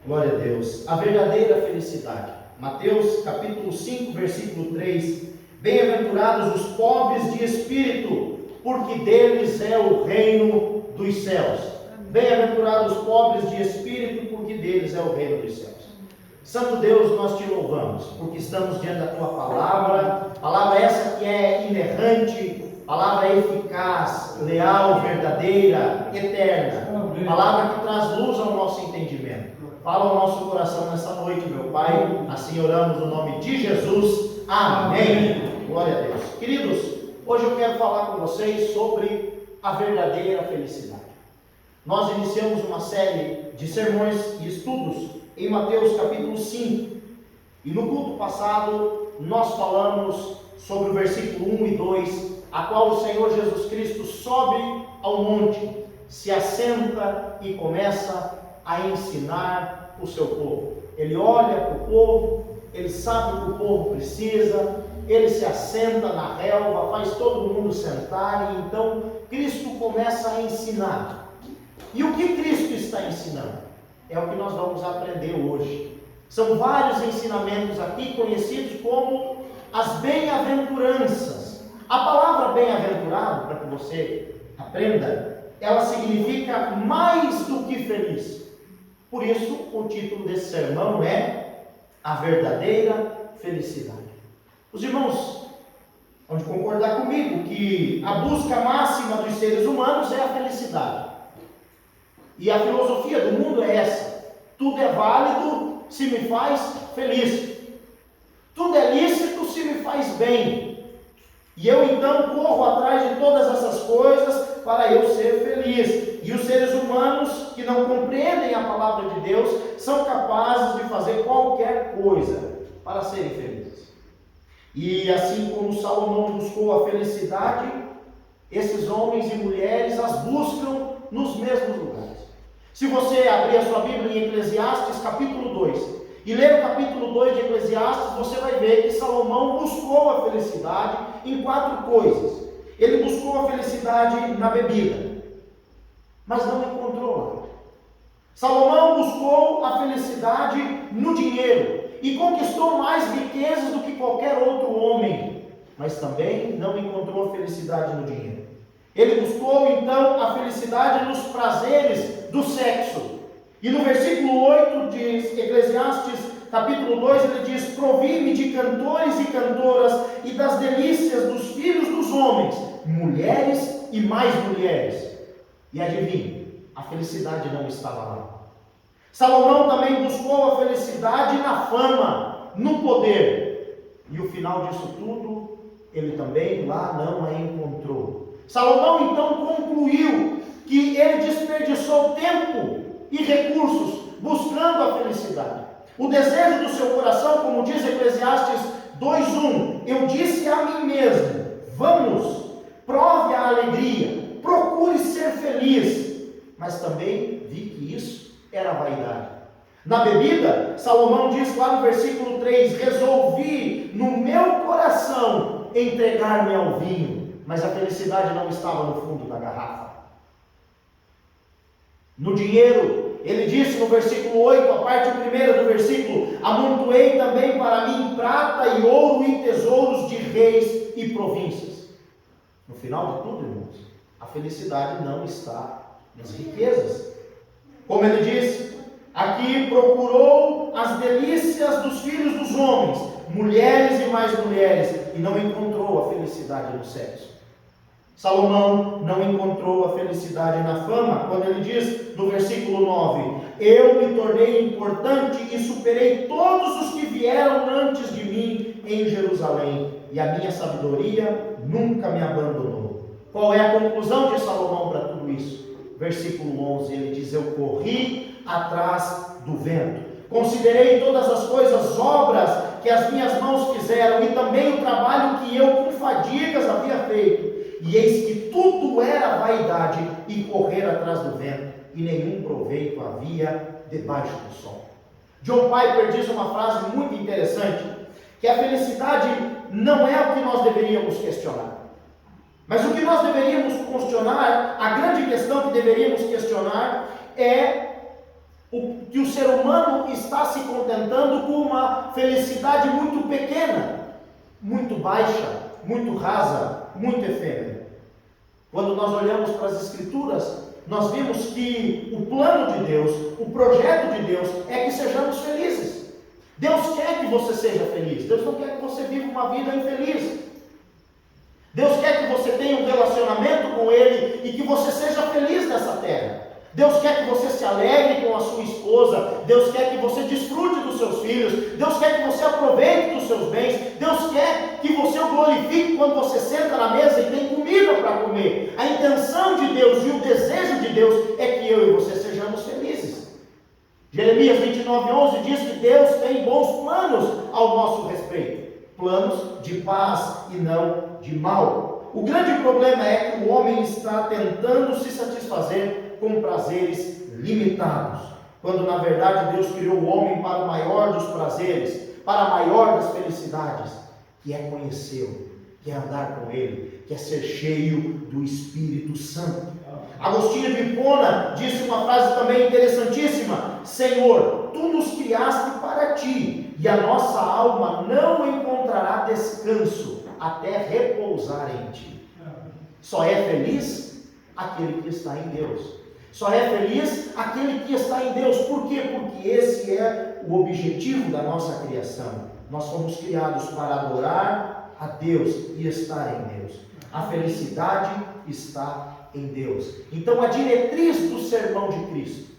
Glória a Deus. A verdadeira felicidade. Mateus capítulo 5, versículo 3. Bem-aventurados os pobres de espírito, porque deles é o reino dos céus. Bem-aventurados os pobres de espírito, porque deles é o reino dos céus. Santo Deus, nós te louvamos, porque estamos diante da tua palavra essa que é inerrante, palavra eficaz, leal, verdadeira, eterna, palavra que traz luz ao nosso entendimento. Fala ao nosso coração nessa noite, meu Pai, assim oramos no nome de Jesus, amém. Glória a Deus. Queridos, hoje eu quero falar com vocês sobre a verdadeira felicidade. Nós iniciamos uma série de sermões e estudos em Mateus capítulo 5, e no culto passado nós falamos sobre o versículo 1 e 2, a qual o Senhor Jesus Cristo sobe ao monte, se assenta e começa a ensinar o seu povo. Ele olha para o povo, ele sabe o que o povo precisa, ele se assenta na relva, faz todo mundo sentar, e então Cristo começa a ensinar. E o que Cristo está ensinando? É o que nós vamos aprender hoje. São vários ensinamentos aqui conhecidos como as bem-aventuranças. A palavra bem-aventurado, para que você aprenda, ela significa mais do que feliz. Por isso, o título desse sermão é a verdadeira felicidade. Os irmãos vão concordar comigo que a busca máxima dos seres humanos é a felicidade. E a filosofia do mundo é essa: tudo é válido se me faz feliz, tudo é lícito se me faz bem, e eu então corro atrás de todas essas coisas para eu ser feliz. E os seres humanos que não compreendem a palavra de Deus são capazes de fazer qualquer coisa para serem felizes. E assim como Salomão buscou a felicidade, esses homens e mulheres as buscam nos mesmos lugares. Se você abrir a sua Bíblia em Eclesiastes capítulo 2 e ler o capítulo 2 de Eclesiastes, você vai ver que Salomão buscou a felicidade em 4 coisas. Ele buscou a felicidade na bebida, mas não encontrou lá. Salomão buscou a felicidade no dinheiro e conquistou mais riquezas do que qualquer outro homem, mas também não encontrou a felicidade no dinheiro. Ele buscou então a felicidade nos prazeres do sexo. E no versículo 8 de Eclesiastes, capítulo 2, ele diz: provi-me de cantores e cantoras e das delícias dos filhos dos homens, mulheres e mais mulheres. E adivinhe, a felicidade não estava lá. Salomão também buscou a felicidade na fama, no poder. E o final disso tudo, ele também lá não a encontrou. Salomão então concluiu que ele desperdiçou tempo e recursos buscando a felicidade. O desejo do seu coração, como diz Eclesiastes 2:1, eu disse a mim mesmo: vamos, prove a alegria, procure ser feliz. Mas também vi que isso era vaidade. Na bebida, Salomão diz lá no versículo 3: resolvi no meu coração entregar-me ao vinho. Mas a felicidade não estava no fundo da garrafa. No dinheiro, ele disse no versículo 8, a parte primeira do versículo: amontoei também para mim prata e ouro e tesouros de reis e províncias. No final de tudo, irmãos, a felicidade não está nas riquezas. Como ele disse, aqui procurou as delícias dos filhos dos homens, mulheres e mais mulheres, e não encontrou a felicidade no sexo. Salomão não encontrou a felicidade na fama, quando ele diz no versículo 9: eu me tornei importante e superei todos os que vieram antes de mim em Jerusalém, e a minha sabedoria nunca me abandonou. Qual é a conclusão de Salomão para tudo isso? Versículo 11, ele diz: eu corri atrás do vento, considerei todas as coisas, obras que as minhas mãos fizeram, e também o trabalho que eu com fadigas havia feito, e eis que tudo era vaidade e correr atrás do vento, e nenhum proveito havia debaixo do sol. John Piper diz uma frase muito interessante, que a felicidade não é o que nós deveríamos questionar, mas o que nós deveríamos questionar, a grande questão que deveríamos questionar é que o ser humano está se contentando com uma felicidade muito pequena, muito baixa, muito rasa, muito efêmera. Quando nós olhamos para as Escrituras, nós vimos que o plano de Deus, o projeto de Deus é que sejamos felizes. Deus quer que você seja feliz. Deus não quer que você viva uma vida infeliz. Deus quer que você tenha um relacionamento com Ele e que você seja feliz nessa terra. Deus quer que você se alegre com a sua esposa. Deus quer que você desfrute dos seus filhos. Deus quer que você aproveite dos seus bens. Deus quer que você o glorifique quando você senta na mesa e tem comida para comer. A intenção de Deus e o desejo de Deus é que eu e você sejamos felizes. Jeremias 29:11 diz que Deus tem bons planos ao nosso respeito. Planos de paz e não de mal. O grande problema é que o homem está tentando se satisfazer com prazeres limitados, quando na verdade Deus criou o homem para o maior dos prazeres, para a maior das felicidades, que é conhecê-lo, que é andar com Ele, que é ser cheio do Espírito Santo. Agostinho de Hipona disse uma frase também interessantíssima: Senhor, Tu nos criaste para Ti, e a nossa alma não encontrará descanso até repousar em Ti. Só é feliz aquele que está em Deus. Só é feliz aquele que está em Deus. Por quê? Porque esse é o objetivo da nossa criação. Nós fomos criados para adorar a Deus e estar em Deus. A felicidade está em Deus. Então a diretriz do sermão de Cristo.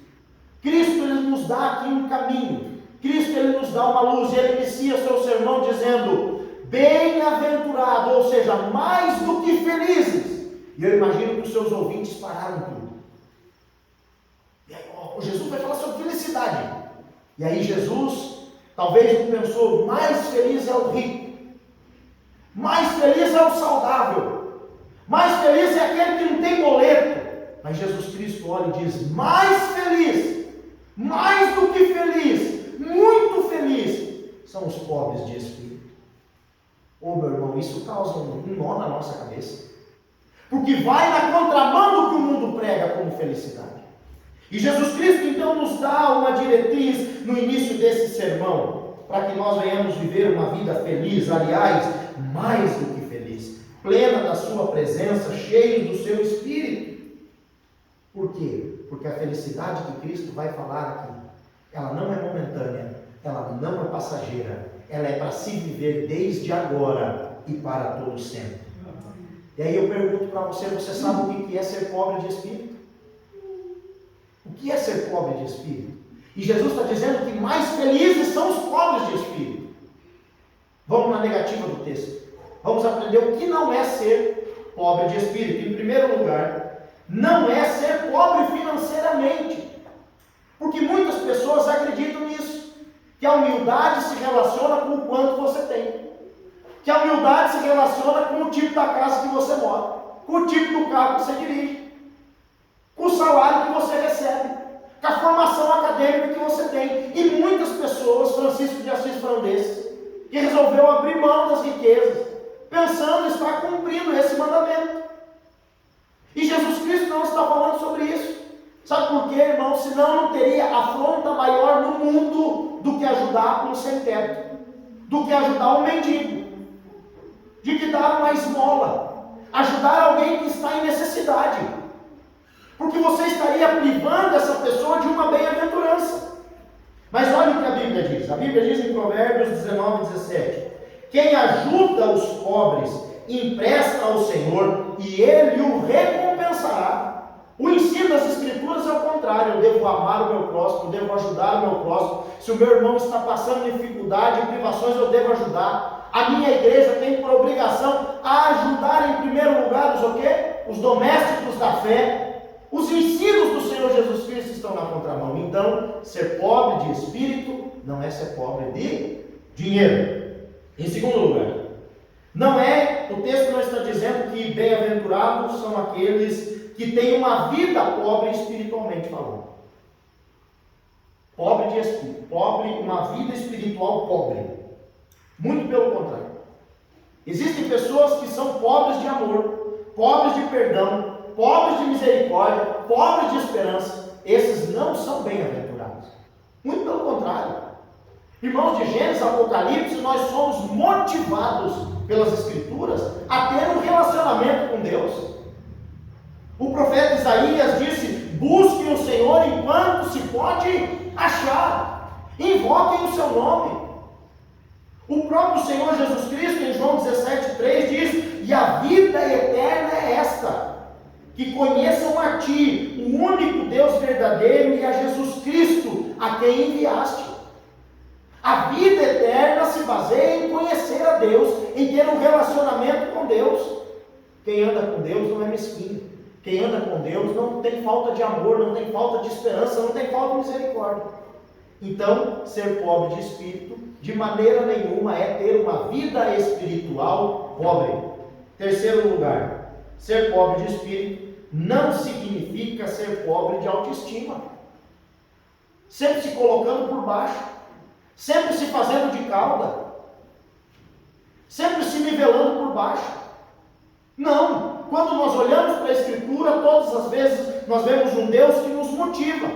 Cristo ele nos dá aqui um caminho. Cristo ele nos dá uma luz. E ele inicia seu sermão dizendo: bem-aventurado, ou seja, mais do que felizes. E eu imagino que os seus ouvintes pararam tudo. E aí, Jesus vai falar sobre felicidade. E aí Jesus, talvez pensou, mais feliz é o rico, mais feliz é o saudável, mais feliz é aquele que não tem boleto. Mas Jesus Cristo olha e diz, mais feliz, mais do que feliz, muito feliz, são os pobres de espírito. Meu irmão, isso causa um nó na nossa cabeça, porque vai na contramão do que o mundo prega como felicidade. E Jesus Cristo então nos dá uma diretriz no início desse sermão, para que nós venhamos viver uma vida feliz, aliás, mais do que feliz, plena da sua presença, cheio do seu Espírito. Por quê? Porque a felicidade que Cristo vai falar aqui, ela não é momentânea, ela não é passageira, ela é para se viver desde agora e para todo sempre. E aí eu pergunto para você, você sabe o que é ser pobre de espírito? O que é ser pobre de espírito? E Jesus está dizendo que mais felizes são os pobres de espírito. Vamos na negativa do texto. Vamos aprender o que não é ser pobre de espírito. Em primeiro lugar, não é ser pobre financeiramente. Porque muitas pessoas acreditam nisso. Que a humildade se relaciona com o quanto você tem. Que a humildade se relaciona com o tipo da casa que você mora. Com o tipo do carro que você dirige. Com o salário que você recebe, com a formação acadêmica que você tem. E muitas pessoas, Francisco de Assis foi um desses, que resolveu abrir mão das riquezas, pensando em estar cumprindo esse mandamento. E Jesus Cristo não está falando sobre isso. Sabe por quê, irmão? Senão não teria afronta maior no mundo do que ajudar um sem-teto, do que ajudar um mendigo, de que dar uma esmola, ajudar alguém que está em necessidade. Porque você estaria privando essa pessoa de uma bem-aventurança. Mas olha o que a Bíblia diz. A Bíblia diz em Provérbios 19:17: quem ajuda os pobres, empresta ao Senhor, e Ele o recompensará. O ensino das Escrituras é o contrário. Eu devo amar o meu próximo, eu devo ajudar o meu próximo. Se o meu irmão está passando dificuldade e privações, eu devo ajudar. A minha igreja tem por obrigação a ajudar em primeiro lugar os domésticos da fé. Os ensinos do Senhor Jesus Cristo estão na contramão. Então, ser pobre de espírito não é ser pobre de dinheiro. Em segundo lugar, o texto não está dizendo que bem-aventurados são aqueles que têm uma vida pobre espiritualmente falando. Pobre de espírito, uma vida espiritual pobre. Muito pelo contrário. Existem pessoas que são pobres de amor, pobres de perdão, pobres de misericórdia, pobres de esperança. Esses não são bem-aventurados. Muito pelo contrário. Irmãos, de Gênesis a Apocalipse, nós somos motivados pelas Escrituras a ter um relacionamento com Deus. O profeta Isaías disse: busquem o Senhor enquanto se pode achar, invoquem o seu nome. O próprio Senhor Jesus Cristo, em João 17,3, diz: e a vida eterna é esta, que conheçam a Ti, o único Deus verdadeiro, e a Jesus Cristo, a quem enviaste. A vida eterna se baseia em conhecer a Deus, em ter um relacionamento com Deus. Quem anda com Deus não é mesquinho. Quem anda com Deus não tem falta de amor, não tem falta de esperança, não tem falta de misericórdia. Então, ser pobre de espírito, de maneira nenhuma, é ter uma vida espiritual pobre. Terceiro lugar, ser pobre de espírito não significa ser pobre de autoestima. Sempre se colocando por baixo, sempre se fazendo de cauda, sempre se nivelando por baixo. Não, quando nós olhamos para a Escritura, todas as vezes nós vemos um Deus que nos motiva,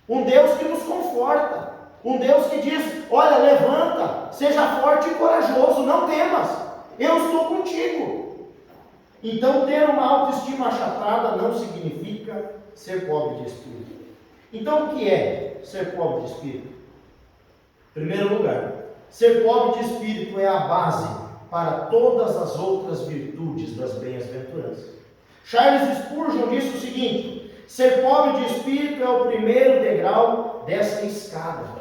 um Deus que nos conforta, um Deus que diz: olha, levanta, seja forte e corajoso, não temas, eu estou contigo. Então, ter uma autoestima achatada não significa ser pobre de espírito. Então, o que é ser pobre de espírito? Em primeiro lugar, ser pobre de espírito é a base para todas as outras virtudes das bem-aventuranças. Charles Spurgeon disse o seguinte: ser pobre de espírito é o primeiro degrau dessa escada.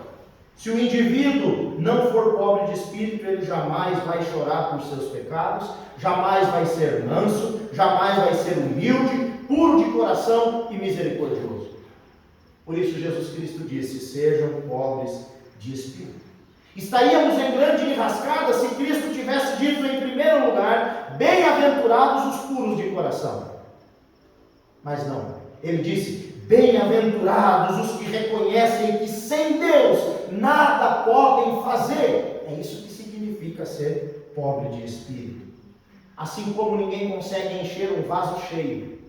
Se o indivíduo não for pobre de espírito, ele jamais vai chorar por seus pecados, jamais vai ser manso, jamais vai ser humilde, puro de coração e misericordioso. Por isso Jesus Cristo disse: sejam pobres de espírito. Estaríamos em grande enrascada se Cristo tivesse dito em primeiro lugar: bem-aventurados os puros de coração. Mas não, ele disse: bem-aventurados os que reconhecem que sem Deus nada podem fazer. É isso que significa ser pobre de espírito. Assim como ninguém consegue encher um vaso cheio,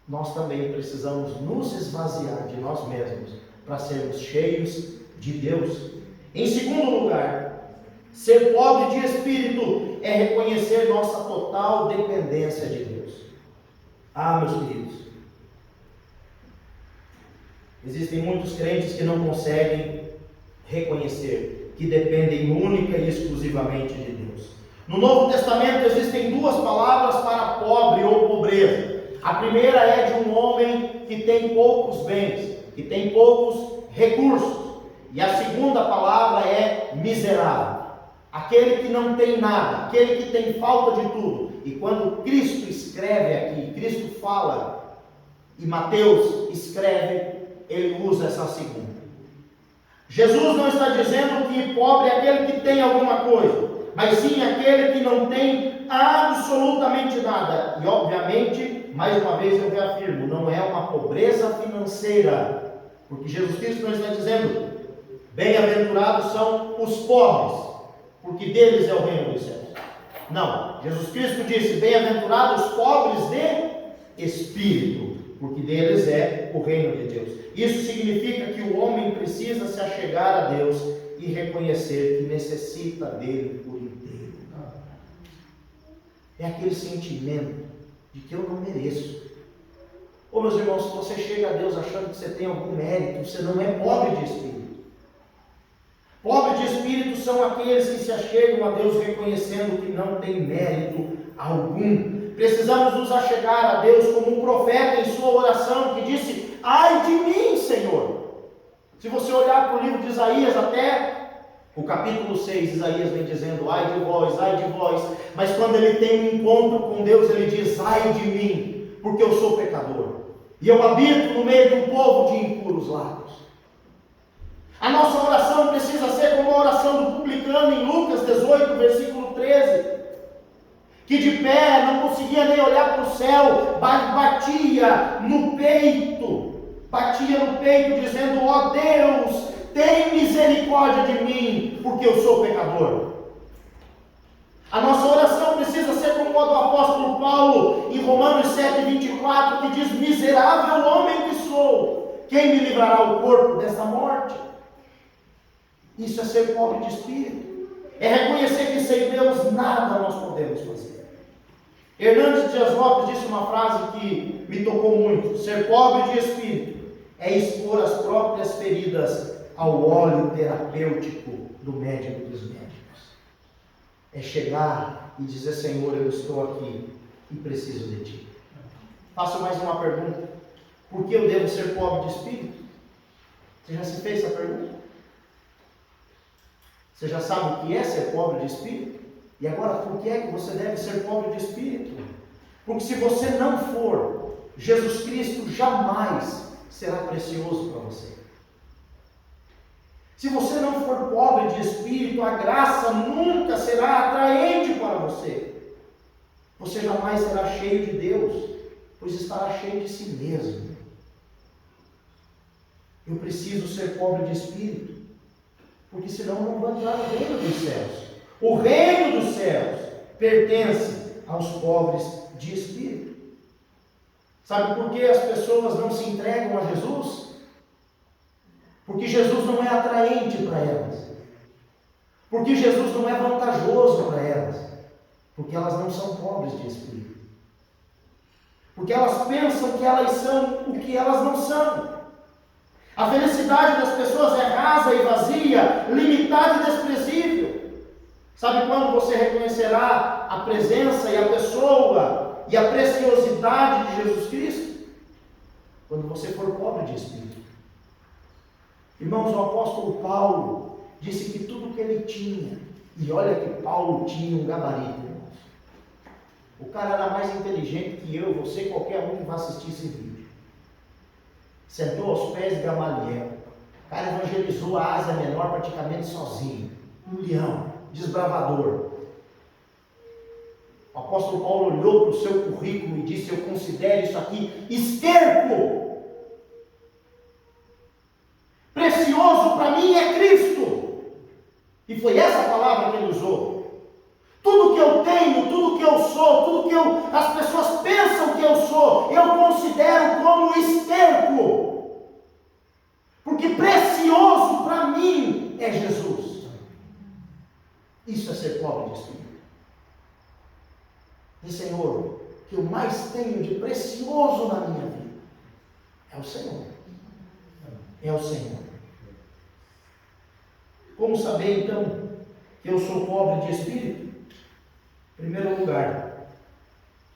nós também precisamos nos esvaziar de nós mesmos para sermos cheios de Deus. Em segundo lugar, ser pobre de espírito é reconhecer nossa total dependência de Deus. Ah, meus queridos, existem muitos crentes que não conseguem reconhecer que dependem única e exclusivamente de Deus. No Novo Testamento existem duas palavras para pobre ou pobreza. A primeira é de um homem que tem poucos bens, que tem poucos recursos. E a segunda palavra é miserável. Aquele que não tem nada, aquele que tem falta de tudo. E quando Cristo escreve aqui, Cristo fala, e Mateus escreve, ele usa essa segunda. Jesus não está dizendo que pobre é aquele que tem alguma coisa, mas sim aquele que não tem absolutamente nada. E obviamente, mais uma vez eu reafirmo, não é uma pobreza financeira, porque Jesus Cristo não está dizendo: bem-aventurados são os pobres, porque deles é o reino dos céus. Não, Jesus Cristo disse: bem-aventurados os pobres de espírito, porque deles é o reino de Deus. Isso significa que o homem precisa se achegar a Deus e reconhecer que necessita dele por inteiro. É aquele sentimento de que eu não mereço. Ô meus irmãos, se você chega a Deus achando que você tem algum mérito, você não é pobre de espírito. Pobre de espírito são aqueles que se achegam a Deus reconhecendo que não tem mérito algum. Precisamos nos achegar a Deus como um profeta em sua oração que disse: ai de mim, Senhor. Se você olhar para o livro de Isaías, até o capítulo 6, Isaías vem dizendo: ai de vós, mas quando ele tem um encontro com Deus, ele diz: ai de mim, porque eu sou pecador, e eu habito no meio de um povo de impuros lábios. A nossa oração precisa ser como a oração do publicano em Lucas 18, versículo 13, que de pé não conseguia nem olhar para o céu, batia no peito, dizendo: ó Deus, tem misericórdia de mim, porque eu sou pecador. A nossa oração precisa ser como a do apóstolo Paulo em Romanos 7, 24, que diz: miserável homem que sou, quem me livrará o corpo desta morte? Isso é ser pobre de espírito. É reconhecer que sem Deus nada nós podemos fazer. Hernandes Dias Lopes disse uma frase que me tocou muito: ser pobre de espírito é expor as próprias feridas ao óleo terapêutico do médico dos médicos. É chegar e dizer: Senhor, eu estou aqui e preciso de Ti. Faço mais uma pergunta: por que eu devo ser pobre de espírito? Você já se fez essa pergunta? Você já sabe o que é ser pobre de espírito? E agora, por que é que você deve ser pobre de espírito? Porque se você não for, Jesus Cristo jamais será precioso para você. Se você não for pobre de espírito, a graça nunca será atraente para você. Você jamais será cheio de Deus, pois estará cheio de si mesmo. Eu preciso ser pobre de espírito, porque senão não vou entrar no reino dos céus. O reino dos céus pertence aos pobres de espírito. Sabe por que as pessoas não se entregam a Jesus? Porque Jesus não é atraente para elas. Porque Jesus não é vantajoso para elas. Porque elas não são pobres de espírito. Porque elas pensam que elas são o que elas não são. A felicidade das pessoas é rasa e vazia, limitada e desprezível. Sabe quando você reconhecerá a presença e a pessoa e a preciosidade de Jesus Cristo? Quando você for pobre de espírito. Irmãos, o apóstolo Paulo disse que tudo que ele tinha, e olha que Paulo tinha um gabarito, irmãos. O cara era mais inteligente que eu, você, qualquer um que vai assistir esse vídeo. Sentou aos pés de Gamaliel. O cara evangelizou a Ásia Menor praticamente sozinho. Um leão, desbravador. O apóstolo Paulo olhou para o seu currículo e disse: eu considero isso aqui esterco. Precioso para mim é Cristo. E foi essa palavra que ele usou. Tudo que eu tenho, tudo que eu sou, tudo que as pessoas pensam que eu sou, eu considero como esterco. Porque precioso para mim é Jesus. Isso é ser pobre de espírito. E Senhor, o que eu mais tenho de precioso na minha vida é o Senhor. É o Senhor. Como saber então que eu sou pobre de espírito? Em primeiro lugar,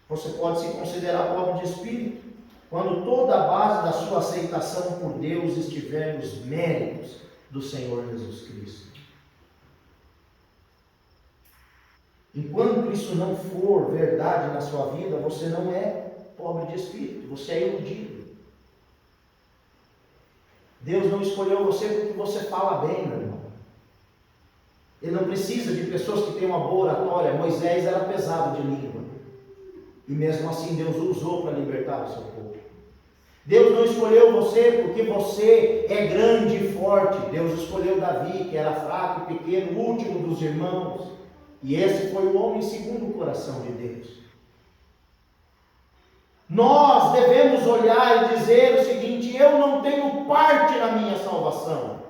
você pode se considerar pobre de espírito quando toda a base da sua aceitação por Deus estiver nos méritos do Senhor Jesus Cristo. Enquanto isso não for verdade na sua vida, você não é pobre de espírito, você é iludido. Deus não escolheu você porque você fala bem, meu irmão. Ele não precisa de pessoas que tenham uma boa oratória. Moisés era pesado de língua. E mesmo assim Deus o usou para libertar o seu povo. Deus não escolheu você porque você é grande e forte. Deus escolheu Davi, que era fraco e pequeno, o último dos irmãos. E esse foi o homem segundo o coração de Deus. Nós devemos olhar e dizer o seguinte: eu não tenho parte na minha salvação.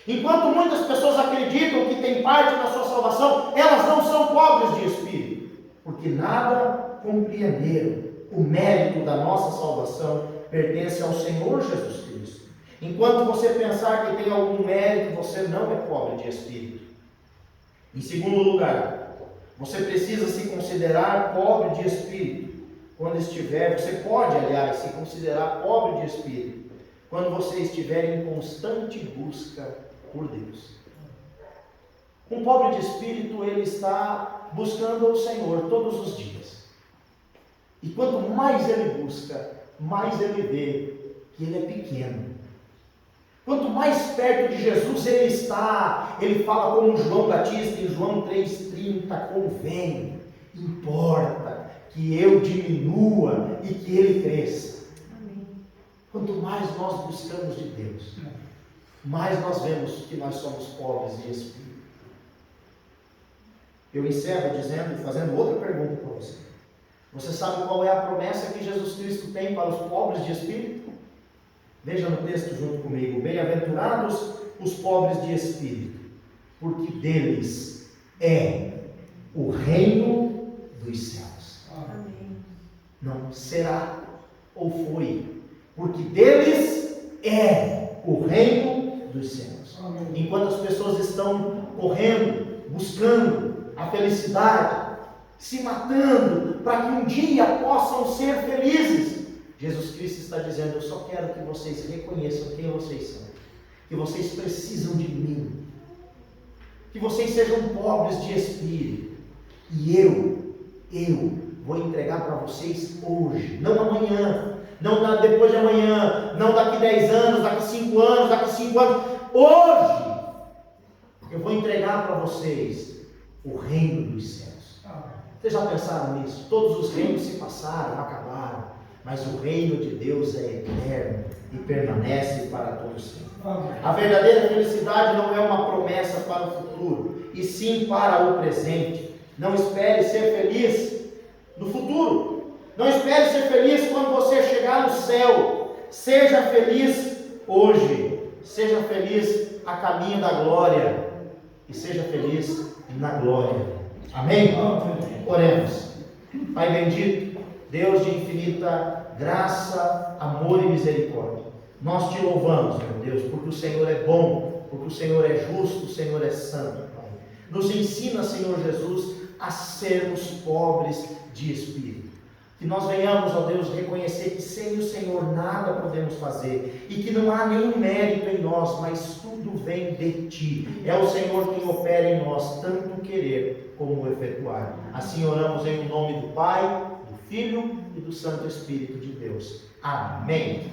Enquanto muitas pessoas acreditam que têm parte na sua salvação, elas não são pobres de espírito, porque nada compreenderam. O mérito da nossa salvação pertence ao Senhor Jesus Cristo. Enquanto você pensar que tem algum mérito, você não é pobre de espírito. Em segundo lugar, você precisa se considerar pobre de espírito quando estiver, você pode, aliás, se considerar pobre de espírito quando você estiver em constante busca por Deus. Um pobre de espírito, ele está buscando o Senhor todos os dias. E quanto mais ele busca, mais ele vê que ele é pequeno. Quanto mais perto de Jesus ele está, ele fala como João Batista em João 3,30, convém, importa que eu diminua e que ele cresça. Amém. Quanto mais nós buscamos de Deus, mais nós vemos que nós somos pobres de espírito. Eu encerro fazendo outra pergunta para você. Você sabe qual é a promessa que Jesus Cristo tem para os pobres de espírito? Veja no texto junto comigo. Bem-aventurados os pobres de espírito, porque deles é o reino dos céus. Amém. Não será ou foi, porque deles é o reino dos céus. Amém. Enquanto as pessoas estão correndo, buscando a felicidade, se matando para que um dia possam ser felizes, Jesus Cristo está dizendo: eu só quero que vocês reconheçam quem vocês são, que vocês precisam de mim, que vocês sejam pobres de espírito, e eu vou entregar para vocês hoje, não amanhã, não depois de amanhã, não daqui 10 anos, daqui 5 anos, daqui 5 anos, hoje eu vou entregar para vocês o reino dos céus. Vocês já pensaram nisso? Todos os reinos se passaram, acabaram, mas o reino de Deus é eterno e permanece para todos sempre. A verdadeira felicidade não é uma promessa para o futuro, e sim para o presente. Não espere ser feliz no futuro. Não espere ser feliz quando você chegar no céu. Seja feliz hoje. Seja feliz a caminho da glória. E seja feliz na glória. Amém? Oremos. Pai bendito, Deus de infinita graça, amor e misericórdia, nós te louvamos, meu Deus, porque o Senhor é bom, porque o Senhor é justo, o Senhor é santo, Pai. Nos ensina, Senhor Jesus, a sermos pobres de espírito. Que nós venhamos, ó Deus, reconhecer que sem o Senhor nada podemos fazer e que não há nenhum mérito em nós, mas tudo vem de Ti. É o Senhor quem opera em nós, tanto querer como efetuar. Assim oramos em nome do Pai, do Filho e do Santo Espírito de Deus. Amém.